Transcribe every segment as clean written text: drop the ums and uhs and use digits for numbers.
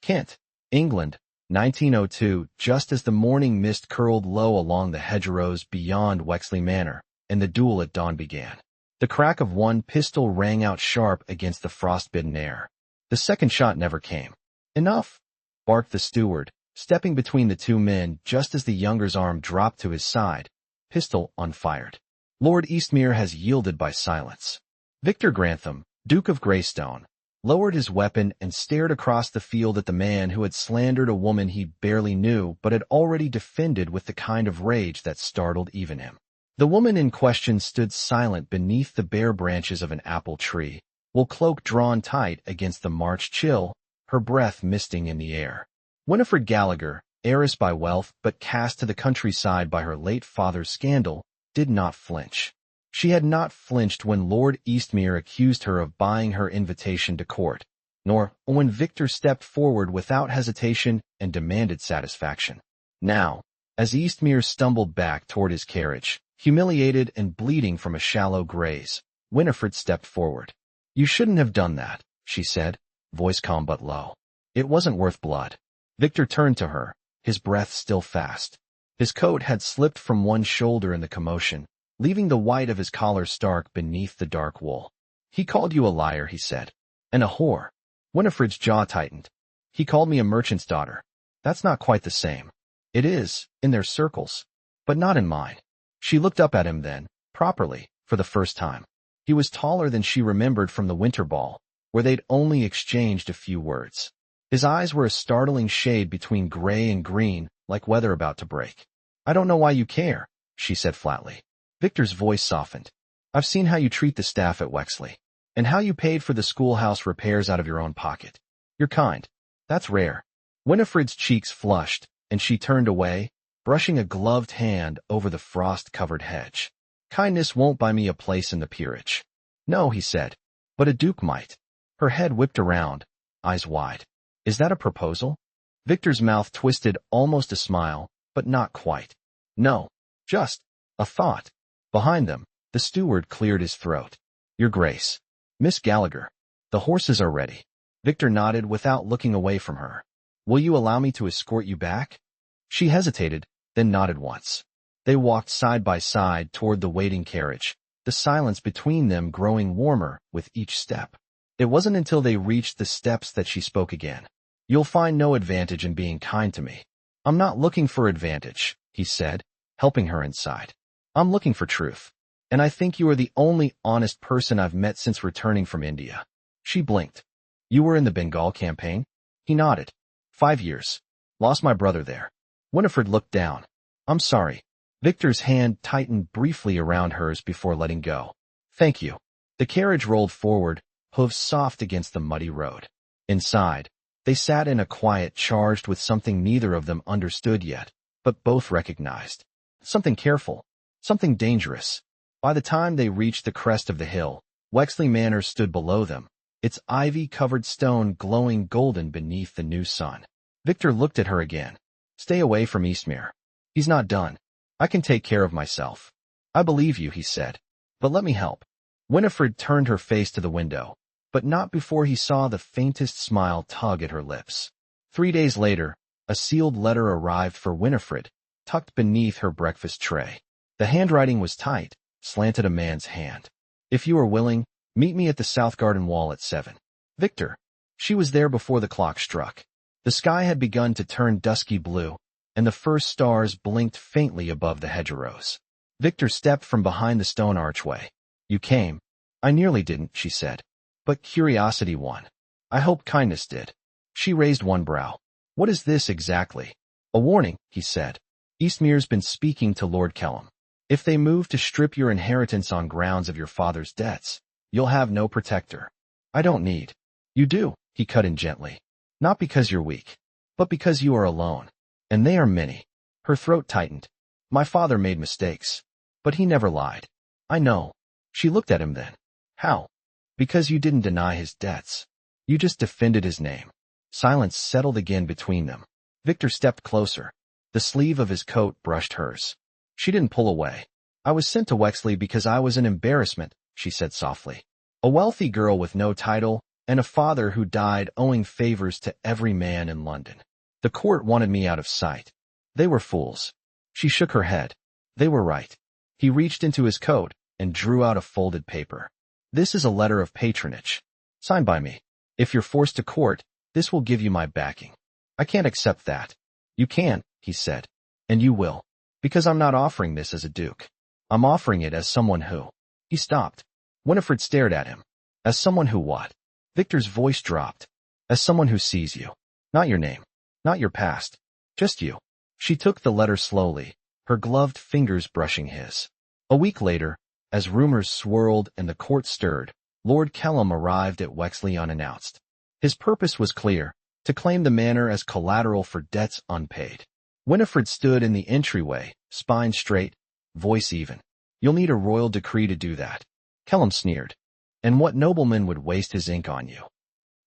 Kent, England, 1902, just as the morning mist curled low along the hedgerows beyond Wexley Manor, and the duel at dawn began. The crack of one pistol rang out sharp against the frost-bitten air. The second shot never came. "Enough!" barked the steward, stepping between the two men just as the younger's arm dropped to his side, pistol unfired. "Lord Eastmere has yielded by silence." Victor Grantham, Duke of Greystone, lowered his weapon and stared across the field at the man who had slandered a woman he barely knew but had already defended with the kind of rage that startled even him. The woman in question stood silent beneath the bare branches of an apple tree, wool cloak drawn tight against the March chill, her breath misting in the air. Winifred Gallagher, heiress by wealth but cast to the countryside by her late father's scandal, did not flinch. She had not flinched when Lord Eastmere accused her of buying her invitation to court, nor when Victor stepped forward without hesitation and demanded satisfaction. Now, as Eastmere stumbled back toward his carriage, humiliated and bleeding from a shallow graze, Winifred stepped forward. "You shouldn't have done that," she said, voice calm but low. "It wasn't worth blood." Victor turned to her, his breath still fast. His coat had slipped from one shoulder in the commotion, leaving the white of his collar stark beneath the dark wool. "He called you a liar," he said. "And a whore." Winifred's jaw tightened. "He called me a merchant's daughter." "That's not quite the same." "It is, in their circles, but not in mine." She looked up at him then, properly, for the first time. He was taller than she remembered from the winter ball, where they'd only exchanged a few words. His eyes were a startling shade between gray and green, like weather about to break. "I don't know why you care," she said flatly. Victor's voice softened. "I've seen how you treat the staff at Wexley, and how you paid for the schoolhouse repairs out of your own pocket. You're kind. That's rare." Winifred's cheeks flushed, and she turned away, brushing a gloved hand over the frost-covered hedge. "Kindness won't buy me a place in the peerage." "No," he said, "but a duke might." Her head whipped around, eyes wide. "Is that a proposal?" Victor's mouth twisted almost a smile, but not quite. "No, just a thought." Behind them, the steward cleared his throat. "Your Grace." "Miss Gallagher, the horses are ready." Victor nodded without looking away from her. "Will you allow me to escort you back?" She hesitated, then nodded once. They walked side by side toward the waiting carriage, the silence between them growing warmer with each step. It wasn't until they reached the steps that she spoke again. "You'll find no advantage in being kind to me." "I'm not looking for advantage," he said, helping her inside. "I'm looking for truth. And I think you are the only honest person I've met since returning from India." She blinked. "You were in the Bengal campaign?" He nodded. 5 years. Lost my brother there." Winifred looked down. "I'm sorry." Victor's hand tightened briefly around hers before letting go. "Thank you." The carriage rolled forward, hooves soft against the muddy road. Inside, they sat in a quiet charged with something neither of them understood yet, but both recognized. Something careful, something dangerous. By the time they reached the crest of the hill, Wexley Manor stood below them, its ivy-covered stone glowing golden beneath the new sun. Victor looked at her again. "Stay away from Eastmere. He's not done. I can take care of myself." "I believe you," he said. "But let me help." Winifred turned her face to the window, but not before he saw the faintest smile tug at her lips. 3 days later, a sealed letter arrived for Winifred, tucked beneath her breakfast tray. The handwriting was tight, slanted a man's hand. "If you are willing, meet me at the South Garden Wall at 7. Victor." She was there before the clock struck. The sky had begun to turn dusky blue, and the first stars blinked faintly above the hedgerows. Victor stepped from behind the stone archway. "You came." "I nearly didn't," she said. "But curiosity won." "I hope kindness did." She raised one brow. "What is this exactly?" "A warning," he said. "Eastmere's been speaking to Lord Kellam. If they move to strip your inheritance on grounds of your father's debts, you'll have no protector." "I don't need." "You do," he cut in gently. "Not because you're weak, but because you are alone. And they are many." Her throat tightened. "My father made mistakes, but he never lied." "I know." She looked at him then. "How?" "Because you didn't deny his debts. You just defended his name." Silence settled again between them. Victor stepped closer. The sleeve of his coat brushed hers. She didn't pull away. "I was sent to Wexley because I was an embarrassment," she said softly. "A wealthy girl with no title and a father who died owing favors to every man in London. The court wanted me out of sight. They were fools. She shook her head. They were right. He reached into his coat and drew out a folded paper. This is a letter of patronage. Signed by me. If you're forced to court, this will give you my backing. I can't accept that. You can, he said. And you will. Because I'm not offering this as a duke. I'm offering it as someone who... He stopped. Winifred stared at him. As someone who what? Victor's voice dropped. As someone who sees you. Not your name. Not your past. Just you. She took the letter slowly, her gloved fingers brushing his. A week later, as rumors swirled and the court stirred, Lord Kellam arrived at Wexley unannounced. His purpose was clear, to claim the manor as collateral for debts unpaid. Winifred stood in the entryway, spine straight, voice even. You'll need a royal decree to do that. Kellam sneered. And what nobleman would waste his ink on you?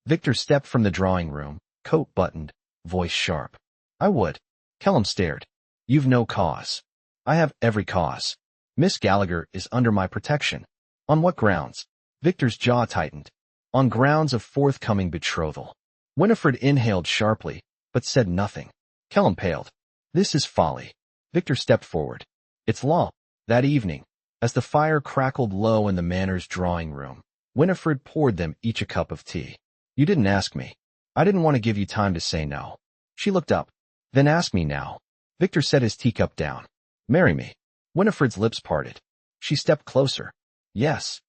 Victor stepped from the drawing room, coat buttoned, voice sharp. I would. Kellam stared. You've no cause. I have every cause. Miss Gallagher is under my protection. On what grounds? Victor's jaw tightened. On grounds of forthcoming betrothal. Winifred inhaled sharply, but said nothing. Kellam paled. This is folly. Victor stepped forward. It's law. That evening, as the fire crackled low in the manor's drawing room, Winifred poured them each a cup of tea. You didn't ask me. I didn't want to give you time to say no. She looked up. Then ask me now. Victor set his teacup down. Marry me. Winifred's lips parted. She stepped closer. Yes.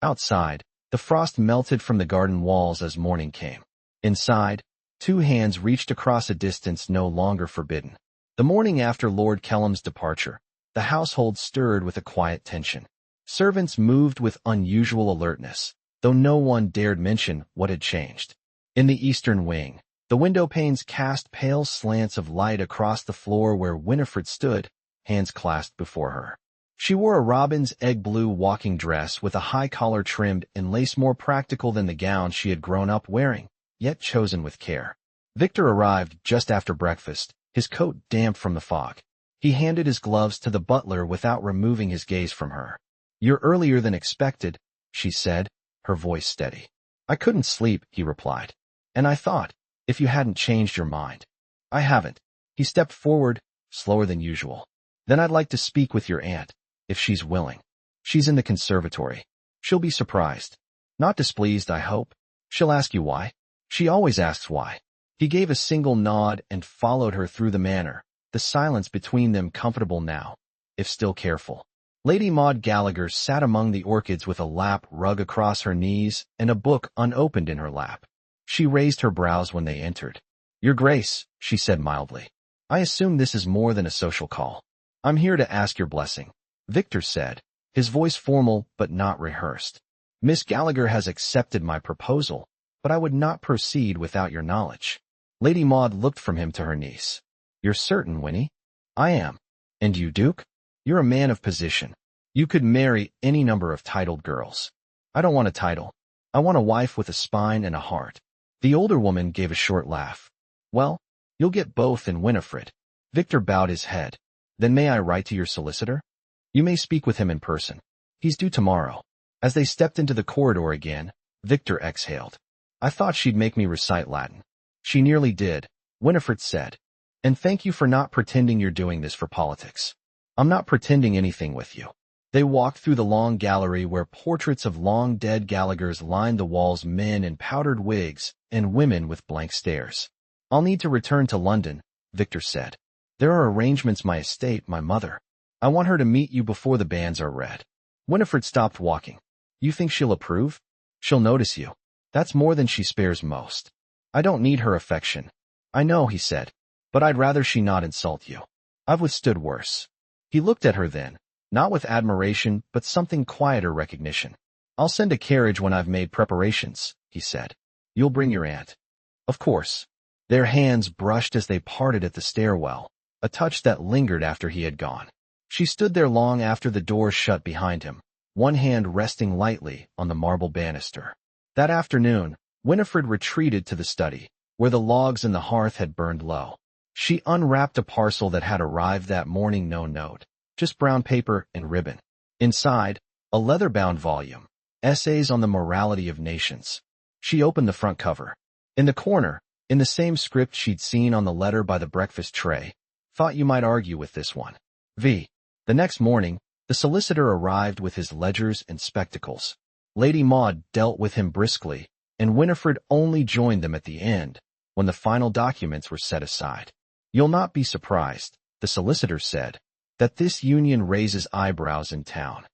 Outside, the frost melted from the garden walls as morning came. Inside, two hands reached across a distance no longer forbidden. The morning after Lord Kellam's departure, the household stirred with a quiet tension. Servants moved with unusual alertness, though no one dared mention what had changed. In the eastern wing, the window panes cast pale slants of light across the floor where Winifred stood, hands clasped before her. She wore a robin's egg-blue walking dress with a high collar trimmed in lace more practical than the gown she had grown up wearing, yet chosen with care. Victor arrived just after breakfast, his coat damp from the fog. He handed his gloves to the butler without removing his gaze from her. You're earlier than expected, she said, her voice steady. I couldn't sleep, he replied. And I thought, if you hadn't changed your mind. I haven't. He stepped forward, slower than usual. Then I'd like to speak with your aunt, if she's willing. She's in the conservatory. She'll be surprised. Not displeased, I hope. She'll ask you why. She always asks why. He gave a single nod and followed her through the manor, the silence between them comfortable now, if still careful. Lady Maud Gallagher sat among the orchids with a lap rug across her knees and a book unopened in her lap. She raised her brows when they entered. Your Grace, she said mildly. I assume this is more than a social call. I'm here to ask your blessing. Victor said, his voice formal but not rehearsed. Miss Gallagher has accepted my proposal, but I would not proceed without your knowledge. Lady Maud looked from him to her niece. You're certain, Winnie? I am. And you, Duke? You're a man of position. You could marry any number of titled girls. I don't want a title. I want a wife with a spine and a heart. The older woman gave a short laugh. Well, you'll get both in Winifred. Victor bowed his head. Then may I write to your solicitor? You may speak with him in person. He's due tomorrow. As they stepped into the corridor again, Victor exhaled. I thought she'd make me recite Latin. She nearly did, Winifred said. And thank you for not pretending you're doing this for politics. I'm not pretending anything with you. They walked through the long gallery where portraits of long-dead Gallaghers lined the walls, men in powdered wigs and women with blank stares. I'll need to return to London, Victor said. There are arrangements my estate, my mother. I want her to meet you before the banns are read. Winifred stopped walking. You think she'll approve? She'll notice you. That's more than she spares most. I don't need her affection. I know, he said, but I'd rather she not insult you. I've withstood worse. He looked at her then, not with admiration, but something quieter recognition. I'll send a carriage when I've made preparations, he said. You'll bring your aunt. Of course. Their hands brushed as they parted at the stairwell, a touch that lingered after he had gone. She stood there long after the door shut behind him, one hand resting lightly on the marble banister. That afternoon, Winifred retreated to the study, where the logs in the hearth had burned low. She unwrapped a parcel that had arrived that morning, no note, just brown paper and ribbon. Inside, a leather-bound volume, Essays on the Morality of Nations. She opened the front cover. In the corner, in the same script she'd seen on the letter by the breakfast tray, "Thought you might argue with this one. V." The next morning, the solicitor arrived with his ledgers and spectacles. Lady Maud dealt with him briskly, and Winifred only joined them at the end, when the final documents were set aside. "You'll not be surprised," the solicitor said, "that this union raises eyebrows in town."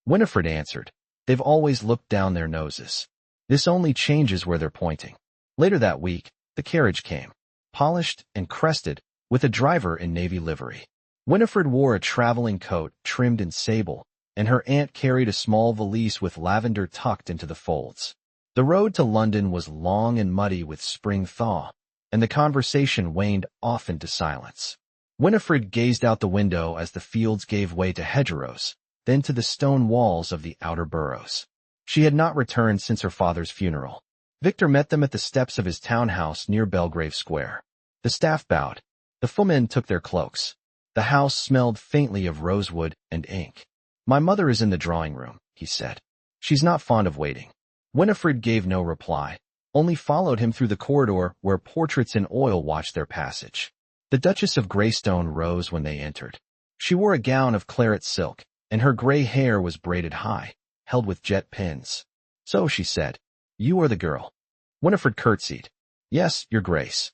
Winifred answered, "They've always looked down their noses. This only changes where they're pointing." Later that week, the carriage came, polished and crested, with a driver in navy livery. Winifred wore a traveling coat trimmed in sable, and her aunt carried a small valise with lavender tucked into the folds. The road to London was long and muddy with spring thaw, and the conversation waned off into silence. Winifred gazed out the window as the fields gave way to hedgerows, then to the stone walls of the outer boroughs. She had not returned since her father's funeral. Victor met them at the steps of his townhouse near Belgrave Square. The staff bowed. The footmen took their cloaks. The house smelled faintly of rosewood and ink. "My mother is in the drawing room," he said. "She's not fond of waiting." Winifred gave no reply, only followed him through the corridor where portraits in oil watched their passage. The Duchess of Greystone rose when they entered. She wore a gown of claret silk, and her gray hair was braided high, held with jet pins. "So," she said, "you are the girl." Winifred curtsied. "Yes, your grace."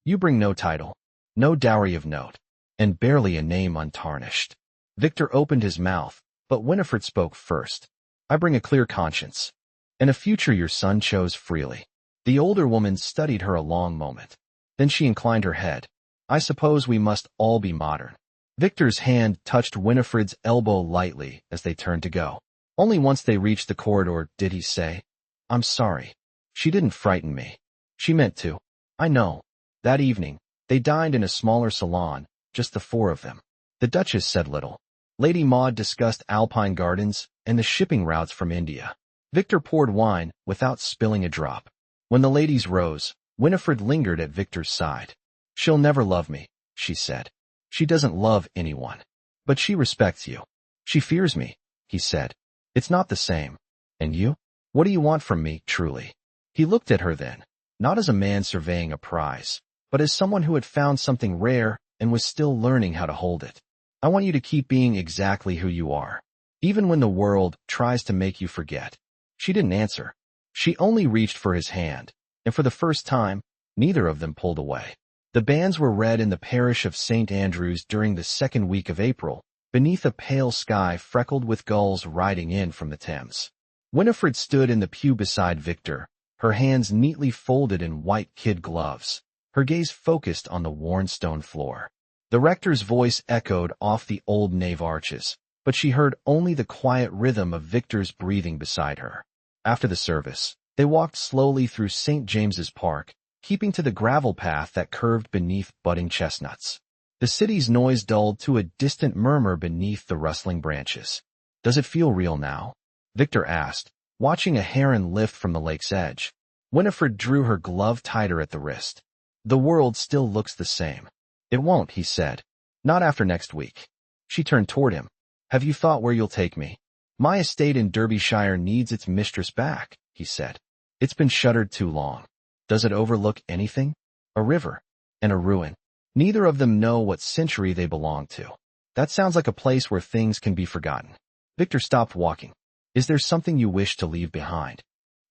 "You bring no title, no dowry of note, and barely a name untarnished." Victor opened his mouth, but Winifred spoke first. "I bring a clear conscience, and a future your son chose freely." The older woman studied her a long moment. Then she inclined her head. "I suppose we must all be modern." Victor's hand touched Winifred's elbow lightly as they turned to go. Only once they reached the corridor did he say, "I'm sorry. She didn't frighten me. She meant to. I know." That evening, they dined in a smaller salon, just the four of them. The Duchess said little. Lady Maud discussed alpine gardens and the shipping routes from India. Victor poured wine without spilling a drop. When the ladies rose, Winifred lingered at Victor's side. "She'll never love me," she said. "She doesn't love anyone. But she respects you." "She fears me," he said. "It's not the same. And you? What do you want from me, truly?" He looked at her then, not as a man surveying a prize, but as someone who had found something rare and was still learning how to hold it. "I want you to keep being exactly who you are, even when the world tries to make you forget." She didn't answer. She only reached for his hand, and for the first time, neither of them pulled away. The banns were read in the parish of St. Andrew's during the second week of April, beneath a pale sky freckled with gulls riding in from the Thames. Winifred stood in the pew beside Victor, her hands neatly folded in white kid gloves, her gaze focused on the worn stone floor. The rector's voice echoed off the old nave arches, but she heard only the quiet rhythm of Victor's breathing beside her. After the service, they walked slowly through St. James's Park, keeping to the gravel path that curved beneath budding chestnuts. The city's noise dulled to a distant murmur beneath the rustling branches. "Does it feel real now?" Victor asked, watching a heron lift from the lake's edge. Winifred drew her glove tighter at the wrist. "The world still looks the same." "It won't," he said. "Not after next week." She turned toward him. "Have you thought where you'll take me?" "My estate in Derbyshire needs its mistress back," he said. "It's been shuttered too long." "Does it overlook anything?" "A river. And a ruin. Neither of them know what century they belong to." "That sounds like a place where things can be forgotten." Victor stopped walking. "Is there something you wish to leave behind?"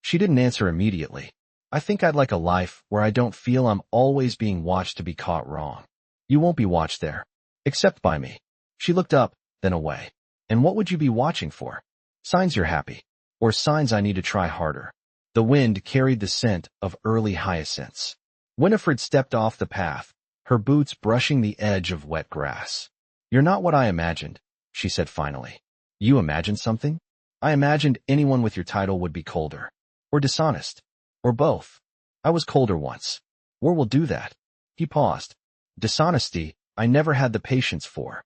She didn't answer immediately. "I think I'd like a life where I don't feel I'm always being watched to be caught wrong." "You won't be watched there. Except by me." She looked up, then away. "And what would you be watching for? Signs you're happy. Or signs I need to try harder." The wind carried the scent of early hyacinths. Winifred stepped off the path, her boots brushing the edge of wet grass. "You're not what I imagined," she said finally. "You imagined something?" "I imagined anyone with your title would be colder. Or dishonest. Or both. I was colder once. War will do that." He paused. "Dishonesty, I never had the patience for."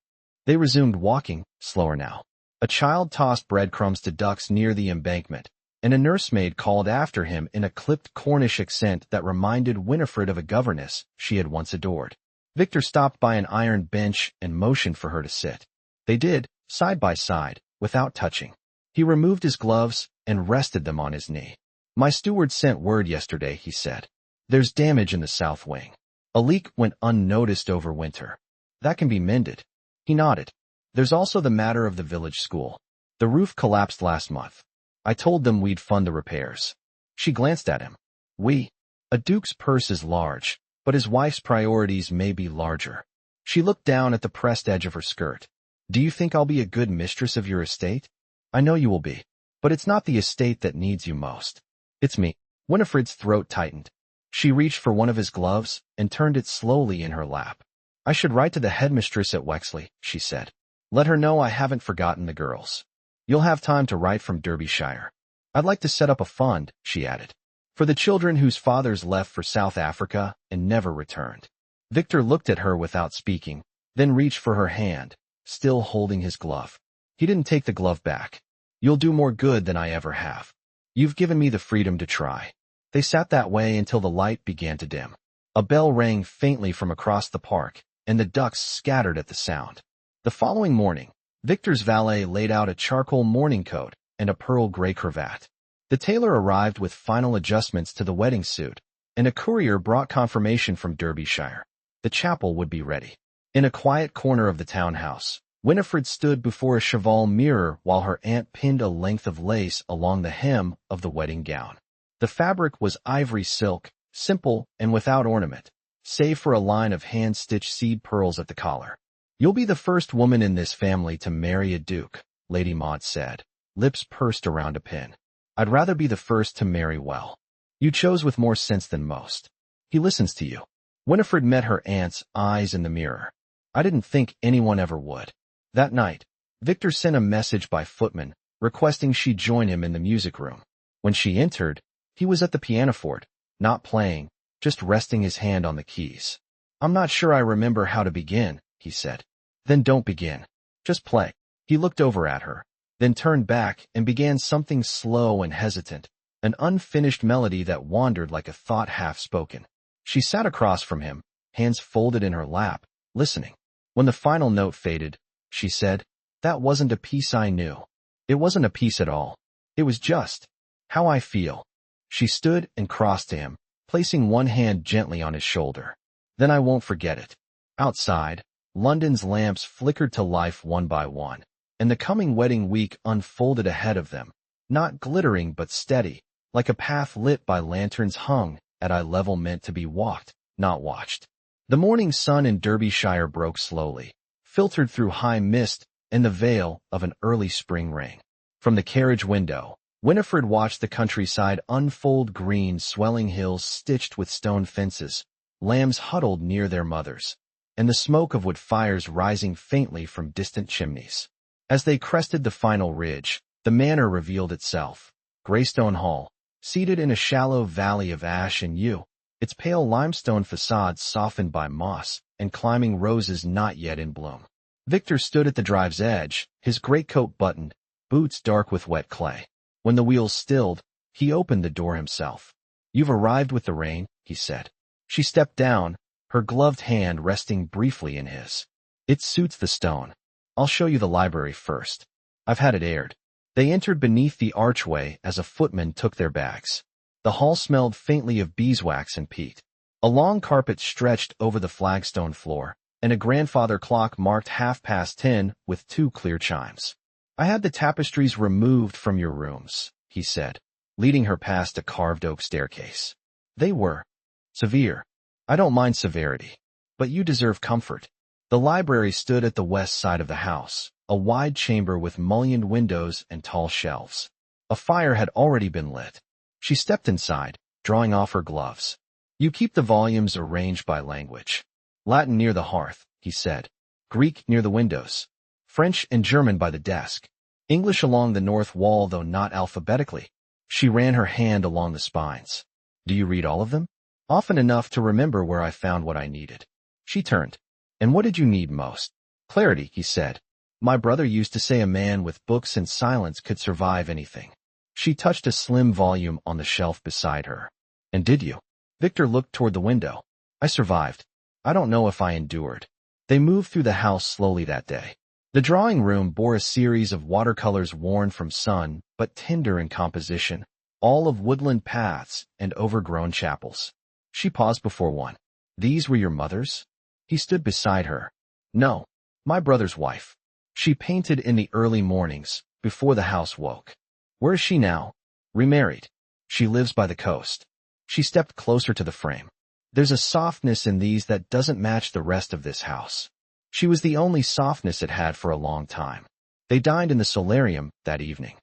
They resumed walking, slower now. A child tossed breadcrumbs to ducks near the embankment, and a nursemaid called after him in a clipped Cornish accent that reminded Winifred of a governess she had once adored. Victor stopped by an iron bench and motioned for her to sit. They did, side by side, without touching. He removed his gloves and rested them on his knee. My steward sent word yesterday, he said. There's damage in the south wing. A leak went unnoticed over winter. That can be mended. He nodded. There's also the matter of the village school. The roof collapsed last month. I told them we'd fund the repairs. She glanced at him. We? A duke's purse is large, but his wife's priorities may be larger. She looked down at the pressed edge of her skirt. Do you think I'll be a good mistress of your estate? I know you will be. But it's not the estate that needs you most. It's me. Winifred's throat tightened. She reached for one of his gloves and turned it slowly in her lap. I should write to the headmistress at Wexley, she said. Let her know I haven't forgotten the girls. You'll have time to write from Derbyshire. I'd like to set up a fund, she added, for the children whose fathers left for South Africa and never returned. Victor looked at her without speaking, then reached for her hand, still holding his glove. He didn't take the glove back. You'll do more good than I ever have. You've given me the freedom to try. They sat that way until the light began to dim. A bell rang faintly from across the park, and the ducks scattered at the sound. The following morning, Victor's valet laid out a charcoal morning coat and a pearl gray cravat. The tailor arrived with final adjustments to the wedding suit, and a courier brought confirmation from Derbyshire. The chapel would be ready. In a quiet corner of the townhouse, Winifred stood before a cheval mirror while her aunt pinned a length of lace along the hem of the wedding gown. The fabric was ivory silk, simple and without ornament, save for a line of hand-stitched seed pearls at the collar. You'll be the first woman in this family to marry a duke, Lady Maud said, lips pursed around a pin. I'd rather be the first to marry well. You chose with more sense than most. He listens to you. Winifred met her aunt's eyes in the mirror. I didn't think anyone ever would. That night, Victor sent a message by footman, requesting she join him in the music room. When she entered, he was at the pianoforte, not playing, just resting his hand on the keys. I'm not sure I remember how to begin, he said. Then don't begin. Just play. He looked over at her, then turned back and began something slow and hesitant, an unfinished melody that wandered like a thought half-spoken. She sat across from him, hands folded in her lap, listening. When the final note faded, she said, that wasn't a piece I knew. It wasn't a piece at all. It was just how I feel. She stood and crossed to him, placing one hand gently on his shoulder. Then I won't forget it. Outside, London's lamps flickered to life one by one, and the coming wedding week unfolded ahead of them, not glittering but steady, like a path lit by lanterns hung at eye level meant to be walked, not watched. The morning sun in Derbyshire broke slowly, filtered through high mist and the veil of an early spring rain. From the carriage window, Winifred watched the countryside unfold, green, swelling hills stitched with stone fences, lambs huddled near their mothers, and the smoke of wood fires rising faintly from distant chimneys. As they crested the final ridge, the manor revealed itself. Greystone Hall, seated in a shallow valley of ash and yew, its pale limestone facade softened by moss and climbing roses not yet in bloom. Victor stood at the drive's edge, his greatcoat buttoned, boots dark with wet clay. When the wheels stilled, he opened the door himself. You've arrived with the rain, he said. She stepped down, her gloved hand resting briefly in his. It suits the stone. I'll show you the library first. I've had it aired. They entered beneath the archway as a footman took their bags. The hall smelled faintly of beeswax and peat. A long carpet stretched over the flagstone floor, and a grandfather clock marked 10:30 with 2 clear chimes. I had the tapestries removed from your rooms, he said, leading her past a carved oak staircase. They were severe. I don't mind severity, but you deserve comfort. The library stood at the west side of the house, a wide chamber with mullioned windows and tall shelves. A fire had already been lit. She stepped inside, drawing off her gloves. You keep the volumes arranged by language. Latin near the hearth, he said. Greek near the windows. French and German by the desk. English along the north wall, though not alphabetically. She ran her hand along the spines. Do you read all of them? Often enough to remember where I found what I needed. She turned. And what did you need most? Clarity, he said. My brother used to say a man with books and silence could survive anything. She touched a slim volume on the shelf beside her. And did you? Victor looked toward the window. I survived. I don't know if I endured. They moved through the house slowly that day. The drawing room bore a series of watercolors worn from sun, but tender in composition, all of woodland paths and overgrown chapels. She paused before one. These were your mother's? He stood beside her. No, my brother's wife. She painted in the early mornings, before the house woke. Where is she now? Remarried. She lives by the coast. She stepped closer to the frame. There's a softness in these that doesn't match the rest of this house. She was the only softness it had for a long time. They dined in the solarium that evening.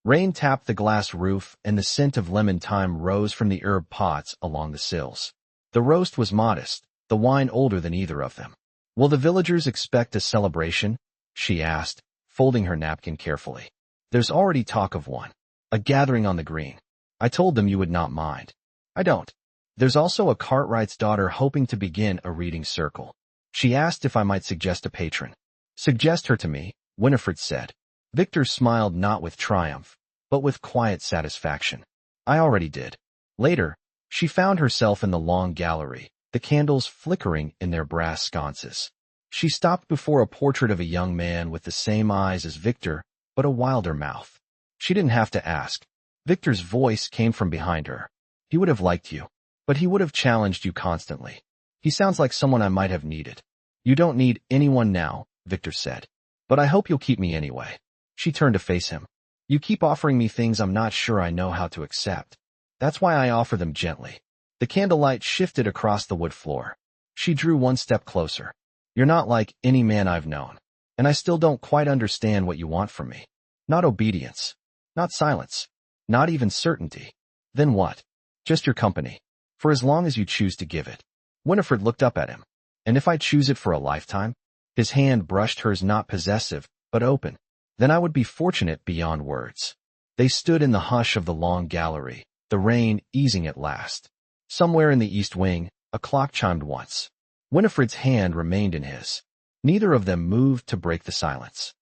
Rain tapped the glass roof, and the scent of lemon thyme rose from the herb pots along the sills. The roast was modest, the wine older than either of them. Will the villagers expect a celebration? She asked, folding her napkin carefully. There's already talk of one. A gathering on the green. I told them you would not mind. I don't. There's also a Cartwright's daughter hoping to begin a reading circle. She asked if I might suggest a patron. Suggest her to me, Winifred said. Victor smiled not with triumph, but with quiet satisfaction. I already did. Later, she found herself in the long gallery, the candles flickering in their brass sconces. She stopped before a portrait of a young man with the same eyes as Victor, but a wilder mouth. She didn't have to ask. Victor's voice came from behind her. He would have liked you, but he would have challenged you constantly. He sounds like someone I might have needed. You don't need anyone now, Victor said. But I hope you'll keep me anyway. She turned to face him. You keep offering me things I'm not sure I know how to accept. That's why I offer them gently. The candlelight shifted across the wood floor. She drew one step closer. You're not like any man I've known. And I still don't quite understand what you want from me. Not obedience. Not silence. Not even certainty. Then what? Just your company. For as long as you choose to give it. Winifred looked up at him. And if I choose it for a lifetime? His hand brushed hers, not possessive, but open. Then I would be fortunate beyond words. They stood in the hush of the long gallery, the rain easing at last. Somewhere in the east wing, a clock chimed once. Winifred's hand remained in his. Neither of them moved to break the silence.